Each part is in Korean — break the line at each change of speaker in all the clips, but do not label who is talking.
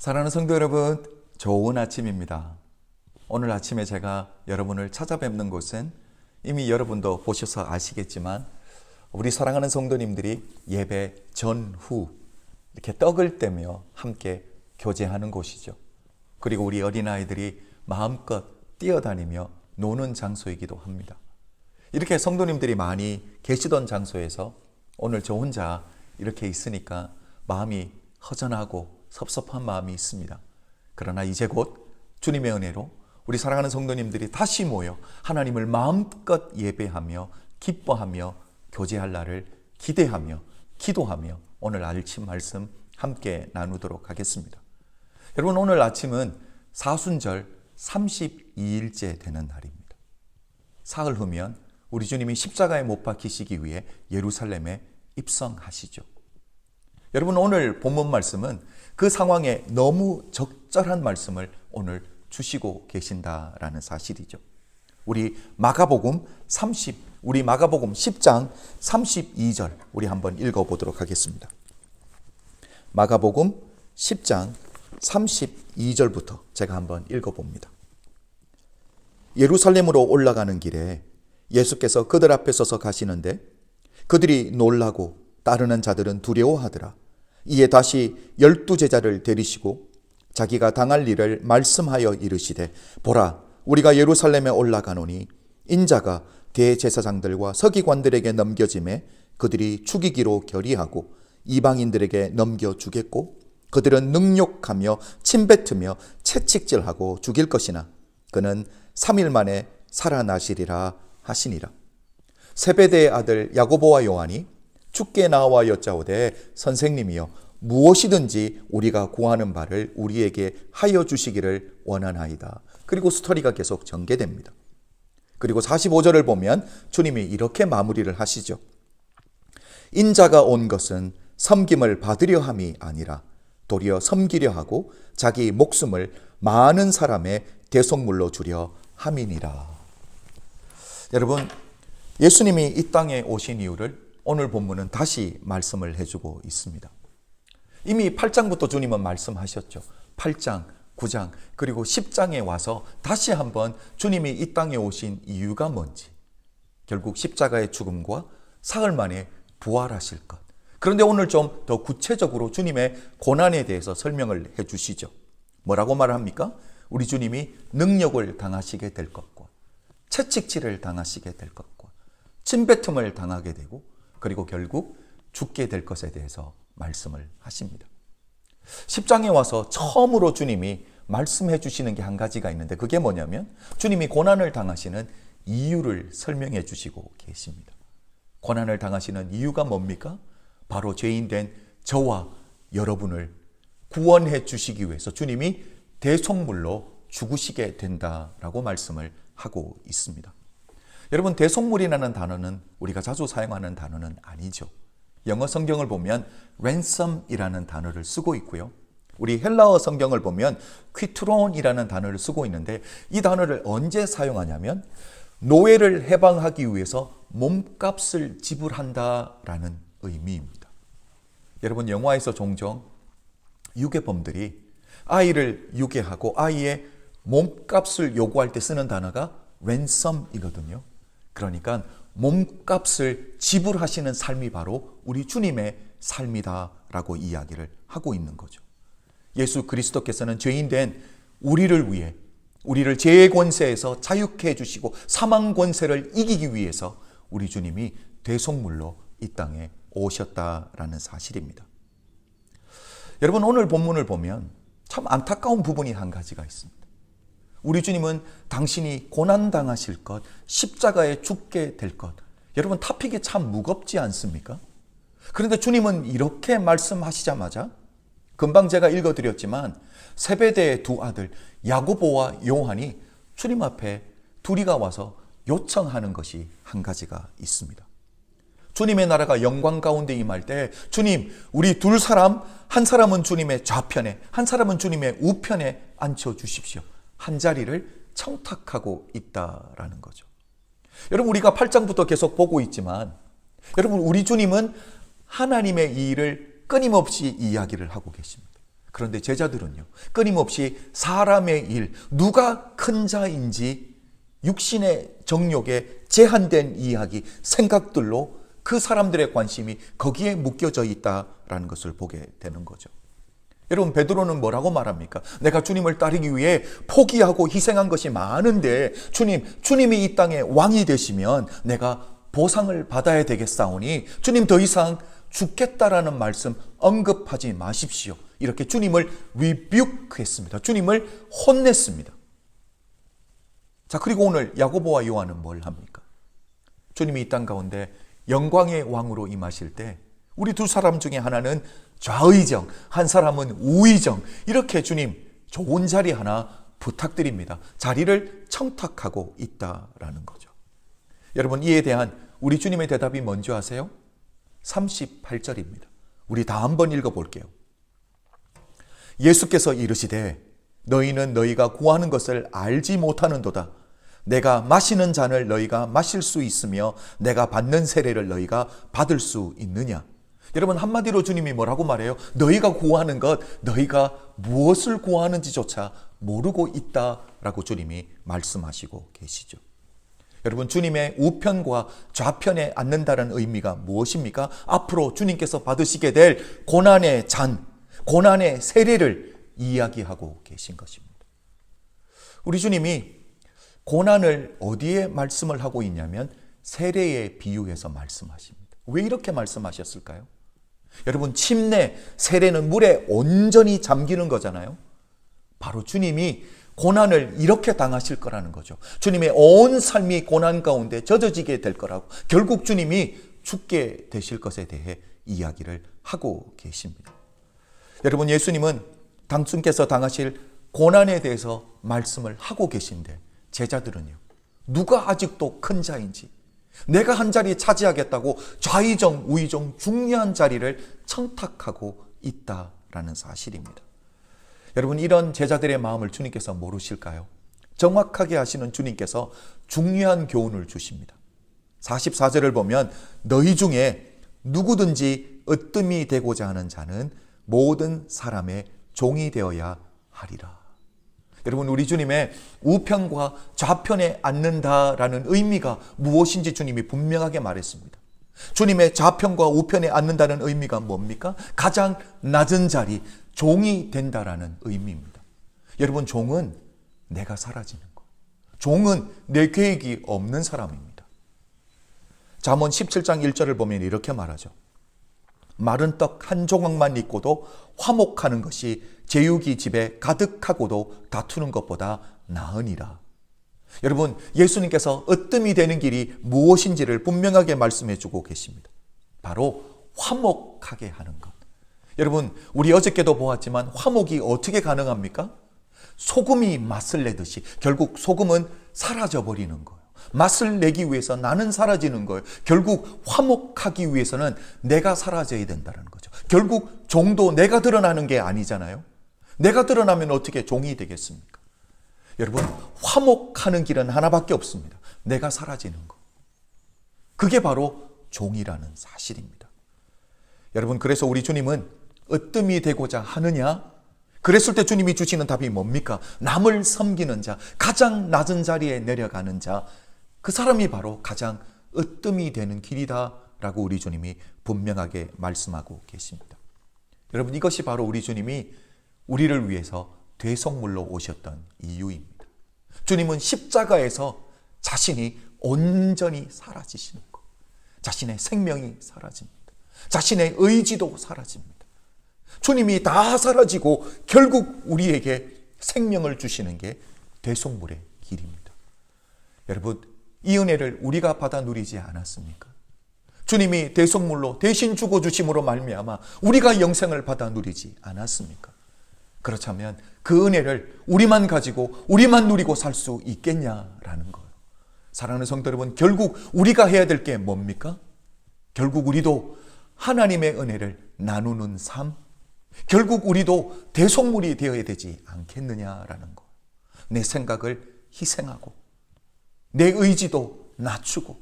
사랑하는 성도 여러분, 좋은 아침입니다. 오늘 아침에 제가 여러분을 찾아뵙는 곳은 이미 여러분도 보셔서 아시겠지만 우리 사랑하는 성도님들이 예배 전후 이렇게 떡을 떼며 함께 교제하는 곳이죠. 그리고 우리 어린아이들이 마음껏 뛰어다니며 노는 장소이기도 합니다. 이렇게 성도님들이 많이 계시던 장소에서 오늘 저 혼자 이렇게 있으니까 마음이 허전하고 섭섭한 마음이 있습니다. 그러나 이제 곧 주님의 은혜로 우리 사랑하는 성도님들이 다시 모여 하나님을 마음껏 예배하며 기뻐하며 교제할 날을 기대하며 기도하며 오늘 아침 말씀 함께 나누도록 하겠습니다. 여러분, 오늘 아침은 사순절 32일째 되는 날입니다. 사흘 후면 우리 주님이 십자가에 못 박히시기 위해 예루살렘에 입성하시죠. 여러분, 오늘 본문 말씀은 그 상황에 너무 적절한 말씀을 오늘 주시고 계신다라는 사실이죠. 우리 마가복음 10장 32절 우리 한번 읽어보도록 하겠습니다. 마가복음 10장 32절부터 제가 한번 읽어봅니다. 예루살렘으로 올라가는 길에 예수께서 그들 앞에 서서 가시는데 그들이 놀라고 따르는 자들은 두려워하더라. 이에 다시 12제자를 데리시고 자기가 당할 일을 말씀하여 이르시되, 보라, 우리가 예루살렘에 올라가노니 인자가 대제사장들과 서기관들에게 넘겨짐에 그들이 죽이기로 결의하고 이방인들에게 넘겨주겠고 그들은 능욕하며 침뱉으며 채찍질하고 죽일 것이나 그는 3일 만에 살아나시리라 하시니라. 세베대의 아들 야고보와 요한이 주께 나와 여짜오되, 선생님이여, 무엇이든지 우리가 구하는 바를 우리에게 하여 주시기를 원하나이다. 그리고 스토리가 계속 전개됩니다. 그리고 45절을 보면 주님이 이렇게 마무리를 하시죠. 인자가 온 것은 섬김을 받으려 함이 아니라 도리어 섬기려 하고 자기 목숨을 많은 사람의 대속물로 주려 함이니라. 여러분, 예수님이 이 땅에 오신 이유를 오늘 본문은 다시 말씀을 해주고 있습니다. 이미 8장부터 주님은 말씀하셨죠. 8장, 9장, 그리고 10장에 와서 다시 한번 주님이 이 땅에 오신 이유가 뭔지, 결국 십자가의 죽음과 사흘 만에 부활하실 것. 그런데 오늘 좀 더 구체적으로 주님의 고난에 대해서 설명을 해 주시죠. 뭐라고 말합니까? 우리 주님이 능욕을 당하시게 될 것과 채찍질을 당하시게 될 것과 침뱉음을 당하게 되고 그리고 결국 죽게 될 것에 대해서 말씀을 하십니다. 10장에 와서 처음으로 주님이 말씀해 주시는 게 한 가지가 있는데 그게 뭐냐면 주님이 고난을 당하시는 이유를 설명해 주시고 계십니다. 고난을 당하시는 이유가 뭡니까? 바로 죄인된 저와 여러분을 구원해 주시기 위해서 주님이 대속물로 죽으시게 된다라고 말씀을 하고 있습니다. 여러분, 대속물이라는 단어는 우리가 자주 사용하는 단어는 아니죠. 영어 성경을 보면 ransom이라는 단어를 쓰고 있고요. 우리 헬라어 성경을 보면 퀴트론이라는 단어를 쓰고 있는데 이 단어를 언제 사용하냐면 노예를 해방하기 위해서 몸값을 지불한다라는 의미입니다. 여러분, 영화에서 종종 유괴범들이 아이를 유괴하고 아이의 몸값을 요구할 때 쓰는 단어가 ransom이거든요. 그러니까 몸값을 지불하시는 삶이 바로 우리 주님의 삶이다라고 이야기를 하고 있는 거죠. 예수 그리스도께서는 죄인된 우리를 위해 우리를 죄의 권세에서 자유케 해주시고 사망 권세를 이기기 위해서 우리 주님이 대속물로 이 땅에 오셨다라는 사실입니다. 여러분, 오늘 본문을 보면 참 안타까운 부분이 한 가지가 있습니다. 우리 주님은 당신이 고난당하실 것, 십자가에 죽게 될 것. 여러분, 토픽이 참 무겁지 않습니까? 그런데 주님은 이렇게 말씀하시자마자 금방 제가 읽어드렸지만 세베대의 두 아들 야고보와 요한이 주님 앞에 둘이가 와서 요청하는 것이 한 가지가 있습니다. 주님의 나라가 영광 가운데 임할 때 주님, 우리 두 사람, 한 사람은 주님의 좌편에 한 사람은 주님의 우편에 앉혀주십시오. 한 자리를 청탁하고 있다라는 거죠. 여러분, 우리가 8장부터 계속 보고 있지만 여러분, 우리 주님은 하나님의 일을 끊임없이 이야기를 하고 계십니다. 그런데 제자들은요, 끊임없이 사람의 일, 누가 큰 자인지 육신의 정욕에 제한된 이야기, 생각들로 그 사람들의 관심이 거기에 묶여져 있다라는 것을 보게 되는 거죠. 여러분, 베드로는 뭐라고 말합니까? 내가 주님을 따르기 위해 포기하고 희생한 것이 많은데 주님이 이 땅의 왕이 되시면 내가 보상을 받아야 되겠사오니 주님 더 이상 죽겠다라는 말씀 언급하지 마십시오. 이렇게 주님을 리뷰크했습니다. 주님을 혼냈습니다. 자, 그리고 오늘 야고보와 요한은 뭘 합니까? 주님이 이 땅 가운데 영광의 왕으로 임하실 때 우리 두 사람 중에 하나는 좌의정, 한 사람은 우의정, 이렇게 주님 좋은 자리 하나 부탁드립니다. 자리를 청탁하고 있다라는 거죠. 여러분, 이에 대한 우리 주님의 대답이 뭔지 아세요? 38절입니다. 우리 다 한번 읽어볼게요. 예수께서 이르시되 너희는 너희가 구하는 것을 알지 못하는도다. 내가 마시는 잔을 너희가 마실 수 있으며 내가 받는 세례를 너희가 받을 수 있느냐. 여러분, 한마디로 주님이 뭐라고 말해요? 너희가 구하는 것, 너희가 무엇을 구하는지조차 모르고 있다라고 주님이 말씀하시고 계시죠. 여러분, 주님의 우편과 좌편에 앉는다는 의미가 무엇입니까? 앞으로 주님께서 받으시게 될 고난의 잔, 고난의 세례를 이야기하고 계신 것입니다. 우리 주님이 고난을 어디에 말씀을 하고 있냐면 세례에 비유해서 말씀하십니다. 왜 이렇게 말씀하셨을까요? 여러분, 침례, 세례는 물에 온전히 잠기는 거잖아요. 바로 주님이 고난을 이렇게 당하실 거라는 거죠. 주님의 온 삶이 고난 가운데 젖어지게 될 거라고, 결국 주님이 죽게 되실 것에 대해 이야기를 하고 계십니다. 여러분, 예수님은 당신께서 당하실 고난에 대해서 말씀을 하고 계신데 제자들은요, 누가 아직도 큰 자인지, 내가 한 자리 차지하겠다고 좌의정, 우의정 중요한 자리를 청탁하고 있다라는 사실입니다. 여러분, 이런 제자들의 마음을 주님께서 모르실까요? 정확하게 하시는 주님께서 중요한 교훈을 주십니다. 44절을 보면 너희 중에 누구든지 으뜸이 되고자 하는 자는 모든 사람의 종이 되어야 하리라. 여러분, 우리 주님의 우편과 좌편에 앉는다라는 의미가 무엇인지 주님이 분명하게 말했습니다. 주님의 좌편과 우편에 앉는다는 의미가 뭡니까? 가장 낮은 자리, 종이 된다라는 의미입니다. 여러분, 종은 내가 사라지는 것, 종은 내 계획이 없는 사람입니다. 잠언 17장 1절을 보면 이렇게 말하죠. 마른 떡 한 조각만 있고도 화목하는 것이 제육이 집에 가득하고도 다투는 것보다 나으니라. 여러분, 예수님께서 으뜸이 되는 길이 무엇인지를 분명하게 말씀해 주고 계십니다. 바로 화목하게 하는 것. 여러분, 우리 어저께도 보았지만 화목이 어떻게 가능합니까? 소금이 맛을 내듯이 결국 소금은 사라져 버리는 거예요. 맛을 내기 위해서 나는 사라지는 거예요. 결국 화목하기 위해서는 내가 사라져야 된다는 거죠. 결국 종도 내가 드러나는 게 아니잖아요. 내가 드러나면 어떻게 종이 되겠습니까? 여러분, 화목하는 길은 하나밖에 없습니다. 내가 사라지는 것. 그게 바로 종이라는 사실입니다. 여러분, 그래서 우리 주님은 으뜸이 되고자 하느냐? 그랬을 때 주님이 주시는 답이 뭡니까? 남을 섬기는 자, 가장 낮은 자리에 내려가는 자, 그 사람이 바로 가장 으뜸이 되는 길이다라고 우리 주님이 분명하게 말씀하고 계십니다. 여러분, 이것이 바로 우리 주님이 우리를 위해서 대속물로 오셨던 이유입니다. 주님은 십자가에서 자신이 온전히 사라지시는 것, 자신의 생명이 사라집니다. 자신의 의지도 사라집니다. 주님이 다 사라지고 결국 우리에게 생명을 주시는 게 대속물의 길입니다. 여러분, 이 은혜를 우리가 받아 누리지 않았습니까? 주님이 대속물로 대신 죽어주심으로 말미암아 우리가 영생을 받아 누리지 않았습니까? 그렇다면 그 은혜를 우리만 가지고 우리만 누리고 살 수 있겠냐라는 거예요. 사랑하는 성도 여러분, 결국 우리가 해야 될 게 뭡니까? 결국 우리도 하나님의 은혜를 나누는 삶, 결국 우리도 대속물이 되어야 되지 않겠느냐라는 거. 내 생각을 희생하고 내 의지도 낮추고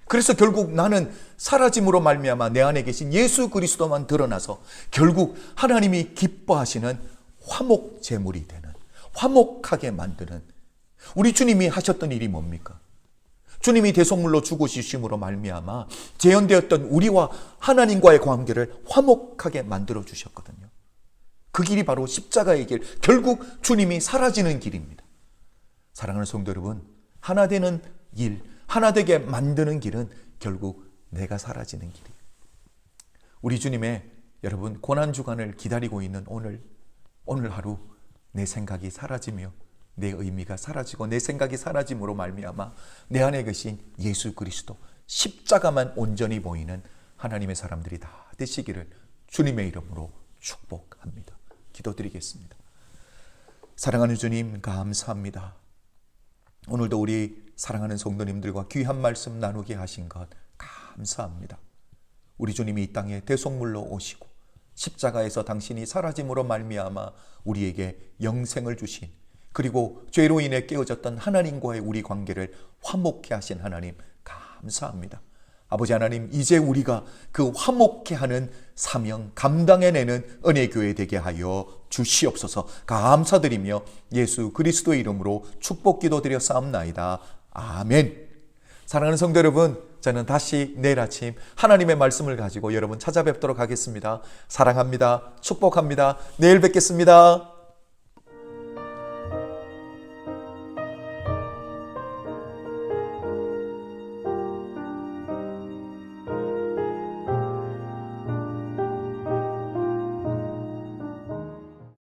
그래서 결국 나는 사라짐으로 말미암아 내 안에 계신 예수 그리스도만 드러나서 결국 하나님이 기뻐하시는 화목 제물이 되는, 화목하게 만드는, 우리 주님이 하셨던 일이 뭡니까? 주님이 대속물로 죽으심으로 말미암아 재현되었던 우리와 하나님과의 관계를 화목하게 만들어 주셨거든요. 그 길이 바로 십자가의 길, 결국 주님이 사라지는 길입니다. 사랑하는 성도 여러분, 하나 되는 일, 하나 되게 만드는 길은 결국 내가 사라지는 길이에요. 우리 주님의 여러분 고난주간을 기다리고 있는 오늘 하루 내 생각이 사라지며 내 의미가 사라지고 내 생각이 사라짐으로 말미암아 내 안에 계신 예수 그리스도 십자가만 온전히 보이는 하나님의 사람들이 다 되시기를 주님의 이름으로 축복합니다. 기도드리겠습니다. 사랑하는 주님 감사합니다. 오늘도 우리 사랑하는 성도님들과 귀한 말씀 나누게 하신 것 감사합니다. 우리 주님이 이 땅에 대속물로 오시고 십자가에서 당신이 사라짐으로 말미암아 우리에게 영생을 주신, 그리고 죄로 인해 깨어졌던 하나님과의 우리 관계를 화목케 하신 하나님 감사합니다. 아버지 하나님, 이제 우리가 그 화목케 하는 사명 감당해내는 은혜교회 되게 하여 주시옵소서. 감사드리며 예수 그리스도의 이름으로 축복기도 드려 싸움나이다. 아멘. 사랑하는 성도 여러분, 저는 다시 내일 아침 하나님의 말씀을 가지고 여러분 찾아뵙도록 하겠습니다. 사랑합니다. 축복합니다. 내일 뵙겠습니다.